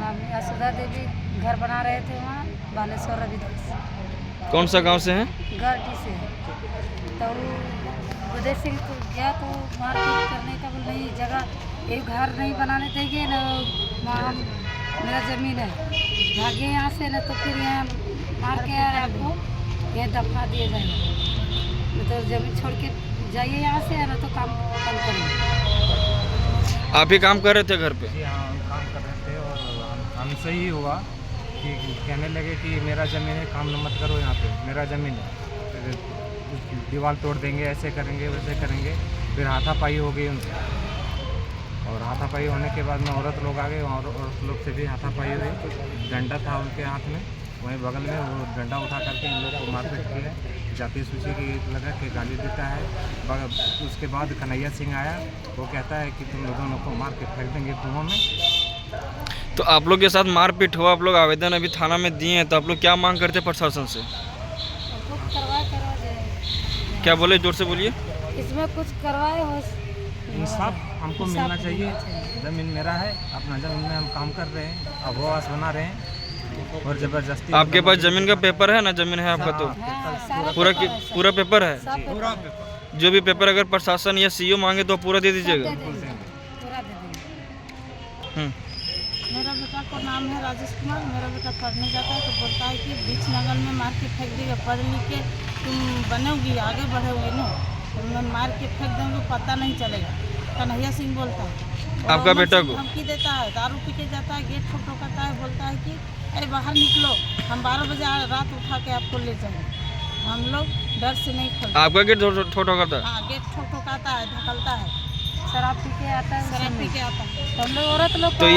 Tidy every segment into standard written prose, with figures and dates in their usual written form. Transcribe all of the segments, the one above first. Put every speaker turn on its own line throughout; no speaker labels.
हम यशोदा देवी घर बना रहे थे वहाँ बालेश्वर रविदास।
कौन सा गांव से हैं?
गाड़ी से तो उदय सिंह को गया तो मारपीट करने का बोल नहीं जगह एक घर नहीं बनाने देंगे न वहाँ मेरा ज़मीन है भागे यहाँ से न तो फिर यहाँ मार के आपको ये दफना दिए जाएंगे तो ज़मीन छोड़ के जाइए यहाँ से न तो काम कम करेंगे।
आप ही काम कर रहे थे घर पे?
जी हाँ, हम काम कर रहे थे और हमसे ही हुआ कि कहने लगे कि मेरा ज़मीन है, काम मत करो यहाँ पे, मेरा ज़मीन है, दीवार तोड़ देंगे, ऐसे करेंगे वैसे करेंगे। फिर हाथापाई हो गई उनसे और हाथापाई होने के बाद में औरत लोग आ गए और औरत लोग से भी हाथापाई हुई। डंडा था उनके हाथ में वहीं बगल में, वो डंडा उठा करके इन लोग को मारपीट किया। जाति सूची की लगा के गाली देता है। उसके बाद कन्हैया सिंह आया, वो कहता है कि तुम दोनों को मार के फेंक देंगे कुओं में।
तो आप लोग के साथ मारपीट हुआ, आप लोग आवेदन अभी थाना में दिए हैं, तो आप लोग क्या मांग करते प्रशासन से? क्या बोले, जोर से बोलिए।
इसमें कुछ करवाए हो,
इंसाफ हमको मिलना चाहिए। ज़मीन मेरा है, अपना ज़मीन में हम काम कर रहे हैं, आवास बना रहे हैं और ज़बरदस्ती।
आपके पास ज़मीन का पेपर है ना? ज़मीन है आपका तो पूरा पेपर है?
पूरा पेपर।
जो भी पेपर अगर प्रशासन या सीईओ मांगे तो पूरा दे दीजिएगा।
मेरा बेटा का नाम है राजेश कुमार। मेरा बेटा पढ़ने जाता है तो बोलता है कि बीच जंगल में मार के फेंक देगा, पढ़ लिख के तुम बनोगी, आगे बढ़ोगी ना, तो मैं मार के फेंक दूँगी, पता नहीं चलेगा। कन्हैया सिंह बोलता है।
आपका बेटा को
धमकी देता है, दारू पी के जाता है, गेट ठोकता है, बोलता है कि अरे बाहर निकलो, हम 12 बजे रात उठा के आपको ले जाएंगे। हम लोग डर से नहीं खोलते।
आपका गेट ठोका था?
हाँ, गेट ठोकाता है, ढकलता है,
शराब पी के आता है,
शराब पी के आता है।
तो हम लोग औरत लोग
तो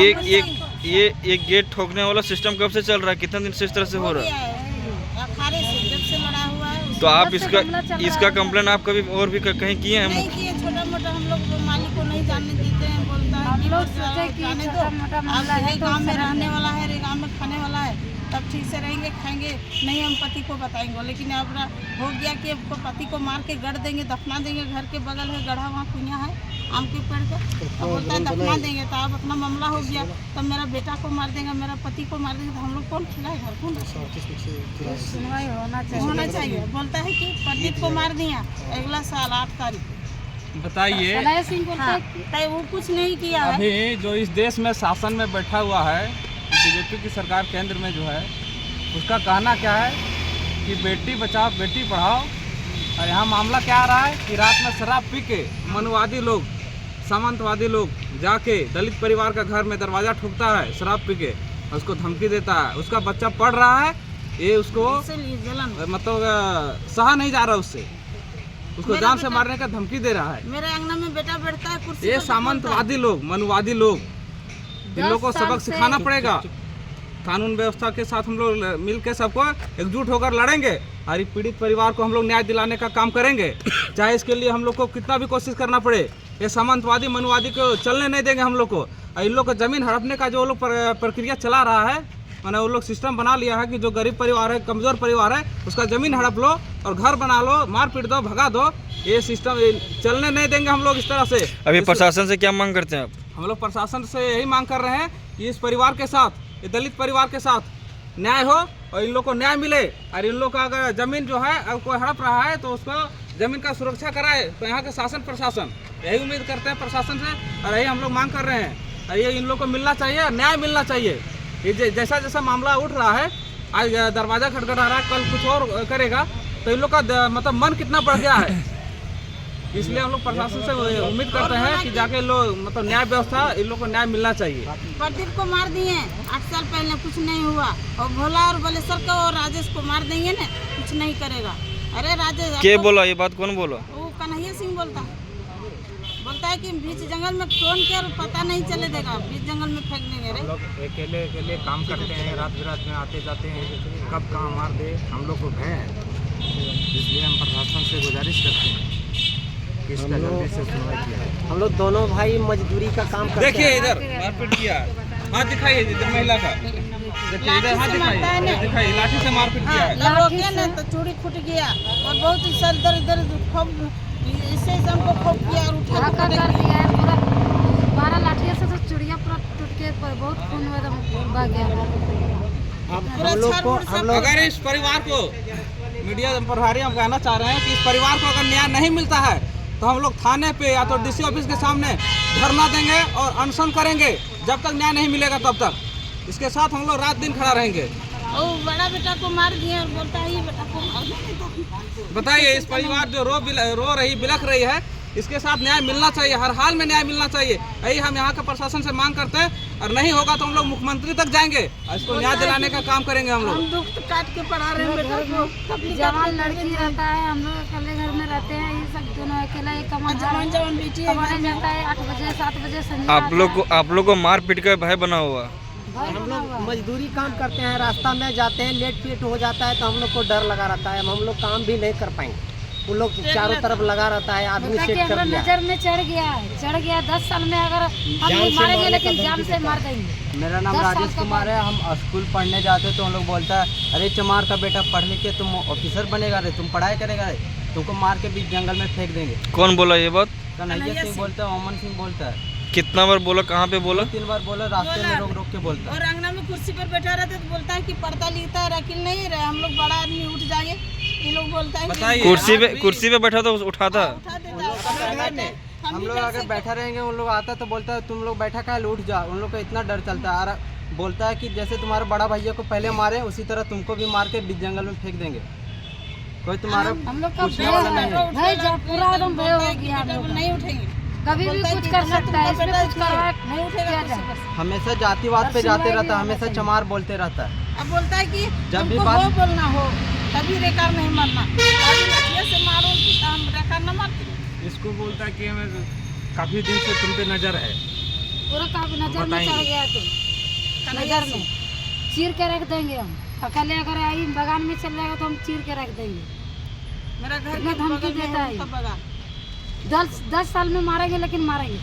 ये गेट ठोकने वाला सिस्टम कब से चल रहा है? कितने दिन से इस तरह से हो रहा है?
अखाड़े से जब से लड़ा हुआ है।
तो आप इसका कंप्लेन आप कभी और भी कहीं किए हैं?
नहीं किए, छोटा मोटा हम लोग मालिक को नहीं जानने देते हैं, बोलता है
हम
कि
लोग
बस
सोचे कि
जाने दो,
छोटा-मोटा मामला
आप
है
यही
तो
गाँव में
उससे
रहने वाला है, गाँव में खाने वाला है, तब ठीक से रहेंगे, खाएंगे नहीं, हम पति को बताएंगे। लेकिन अब हो गया कि पति को मार के गड़ देंगे, दफना देंगे। घर के बगल है गढ़ा, वहाँ कुइयाँ है आम के पेड़ का, तो बोलता है दफना देंगे। तो अब अपना मामला हो गया, तब मेरा बेटा को मार देंगे, मेरा पति को मार देंगे, तो हम लोग कौन खिलाए, घर कौन?
सुनवाई होना चाहिए।
बोलता है कि प्रदीप को मार दिया अगला साल 8 तारीख।
बताइए,
कन्हैया सिंह बोलता है कि
वो कुछ नहीं किया है।
अभी जो इस देश में शासन में बैठा हुआ है, बीजेपी की सरकार केंद्र में जो है, उसका कहना क्या है कि बेटी बचाओ बेटी पढ़ाओ। और यहाँ मामला क्या आ रहा है कि रात में शराब पी के मनुवादी लोग, सामंतवादी लोग जाके दलित परिवार का घर में दरवाज़ा ठोकता है शराब पी के, उसको धमकी देता है। उसका बच्चा पढ़ रहा है, ये उसको मतलब सहा नहीं जा रहा, उससे उसको जान से मारने का धमकी दे रहा है।
मेरे अंगना में बेटा बैठता है कुर्सी
ये
पर,
सामंतवादी लोग, मनुवादी लोग, इन लोगों को सबक सिखाना पड़ेगा। कानून व्यवस्था के साथ हम लोग मिल के सबको एकजुट होकर लड़ेंगे और ये पीड़ित परिवार को हम लोग न्याय दिलाने का काम करेंगे, चाहे इसके लिए हम लोग को कितना भी कोशिश करना पड़े। ये सामंतवादी मनुवादी को चलने नहीं देंगे हम लोग को। और इन लोग को ज़मीन हड़पने का जो लोग प्रक्रिया चला रहा है, मैंने वो लोग सिस्टम बना लिया है कि जो गरीब परिवार है, कमज़ोर परिवार है, उसका ज़मीन हड़प लो और घर बना लो, मार पीट दो, भगा दो। ये सिस्टम चलने नहीं देंगे हम लोग इस तरह से।
अभी प्रशासन से क्या मांग करते हैं आप?
हम लोग प्रशासन से यही मांग कर रहे हैं कि इस परिवार के साथ, ये दलित परिवार के साथ न्याय हो और इन लोग को न्याय मिले। और इन लोग का अगर ज़मीन जो है अगर कोई हड़प रहा है तो उसको ज़मीन का सुरक्षा कराए। तो यहाँ के शासन प्रशासन यही उम्मीद करते हैं प्रशासन से, और यही हम लोग मांग कर रहे हैं। और ये इन लोग को मिलना चाहिए, न्याय मिलना चाहिए। ये जैसा जैसा मामला उठ रहा है, आज दरवाज़ा खटखटा रहा है, कल कुछ और करेगा, तो इन लोग का मतलब मन कितना बढ़ गया है। इसलिए हम लोग प्रशासन से उम्मीद करते हैं कि जाके लोग मतलब न्याय व्यवस्था, इन लोग को न्याय मिलना चाहिए।
प्रदीप को मार दिए 8 साल पहले, कुछ नहीं हुआ। और भोला और बलेश्वर को और राजेश को मार देंगे ना, कुछ नहीं करेगा। अरे राजेश
क्या बोला, ये बात कौन बोला?
वो कन्हैया सिंह बोलता है कि बीच जंगल में कौन क्या पता नहीं चले देगा, बीच जंगल में फेंक देंगे।
हम लोग अकेले अकेले काम करते हैं, रात बिरात में आते जाते हैं, कब कहाँ मार दे हम लोग को भय है। इसलिए हम प्रशासन से गुजारिश करते हैं कि इसका जल्दी से सुनवाई किया जाए।
हम लोग दोनों भाई मजदूरी का काम करते हैं।
देखिए इधर मारपीट किया, हाथ दिखाइए इधर महिला का, देखिए इधर हाथ दिखाइए, लाठी से मारपीट किया है।
रोके ना तो चूड़ी फूट गया और बहुत ही सर इधर खूब, इससे हमको खूब किया और उठा
कर दिया है पूरा 12 लाठियों से, तो चूड़िया पूरा टूट के बहुत खून एकदम बह गया।
हम लोग
अगर इस परिवार को मीडिया प्रभारी हम कहना चाह रहे हैं कि इस परिवार को अगर न्याय नहीं मिलता है तो हम लोग थाने पे या तो डीसी ऑफिस के सामने धरना देंगे और अनशन करेंगे जब तक न्याय नहीं मिलेगा तब तक। इसके साथ हम लोग रात दिन खड़ा रहेंगे।
और बड़ा बेटा को मार दिए और बोलता है ये बेटा को मार दिया।
बताइए, इस परिवार जो रो रही बिलख रही है, इसके साथ न्याय मिलना चाहिए, हर हाल में न्याय मिलना चाहिए। यही हम यहाँ के प्रशासन से मांग करते हैं और नहीं होगा तो हम लोग मुख्यमंत्री तक जाएंगे और इसको न्याय दिलाने का काम करेंगे हम लोग।
हम दुख काट के पढ़ा रहे हैं बेटा को।
जवान लड़की रहता है, हम लोग अकेले घर में रहते हैं, ये सब दोनों अकेला एक
जवान बेटी है,
कमाने जाता है 8 बजे 7 बजे संध्या
आप लोग को मार पीट का भय बना हुआ।
हम लोग मजदूरी काम करते हैं, रास्ता में जाते हैं, लेट फेट हो जाता है तो हम लोग को डर लगा रहता है, हम लोग काम भी नहीं कर पाएंगे। उन लोग चारों तरफ लगा रहता है, आदमी सेट कर दिया।
नजर में चढ़ गया 10 साल में अगर हम नहीं मारेंगे लेकिन जान से मार देंगे।
मेरा नाम राजेश कुमार है। हम स्कूल पढ़ने जाते हैं तो हम लोग बोलता है अरे चमार का बेटा पढ़ लिख के तुम ऑफिसर बनेगा रे, तुम पढ़ाई करेगा रे, तुमको मार के बीच जंगल में फेंक देंगे।
कौन बोला ये बात?
कन्हैया सिंह बोलता है, अमन सिंह बोलता है।
कितना बार बोला, कहाँ पे बोला?
3 बार बोला, रास्ते में रोक रोक के बोलता है।
और अंगना में कुर्सी पर बैठा रहता है तो बोलता है कि पढ़ता लिखता है, वकील नहीं रहे, हम लोग बड़ा आदमी उठ जाएंगे। ये लोग बोलता है
बताइए,
कुर्सी पे बैठा तो उठाता।
उठा देता है।
हम लोग अगर बैठा रहेंगे, उन लोग आता तो बोलता है तुम लोग बैठा का उठ जा। उन लोग को इतना डर चलता है और बोलता है कि जैसे तुम्हारे बड़ा भैया को पहले मारे उसी तरह तुमको भी मार के बीच जंगल में फेंक देंगे। कोई तुम्हारा
हम लोग का
पूछने वाला नहीं है।
भय पूरा एकदम भय हो गया। हम लोग
नहीं उठेंगे,
कभी भी कुछ कर सकता है, इसमें कुछ करवा
नहीं उठेगा
क्या
तो
जाए।
हमेशा जातिवाद पे जाते रहता है, हमेशा चमार बोलते रहता है।
अब बोलता है कि
जब भी
तुमको
बात-
हो बोलना हो तभी रेकार नहीं मारना, अभी लठिया से मारो हम रेकार न मारते।
इसको बोलता है कि हमें काफी दिन से तुम पे नजर है।
पूरा काफी नजर में चढ़ गया तो नजर में चीर के रख देंगे हम। अकेले अगर आई बगान में चल जाएगा तो हम चीर के रख देंगे।
मेरा घर
इतना
के
धमकी
बगल में
देता है।
उनका बगान।
10 साल में मारेंगे लेकिन मारेंगे।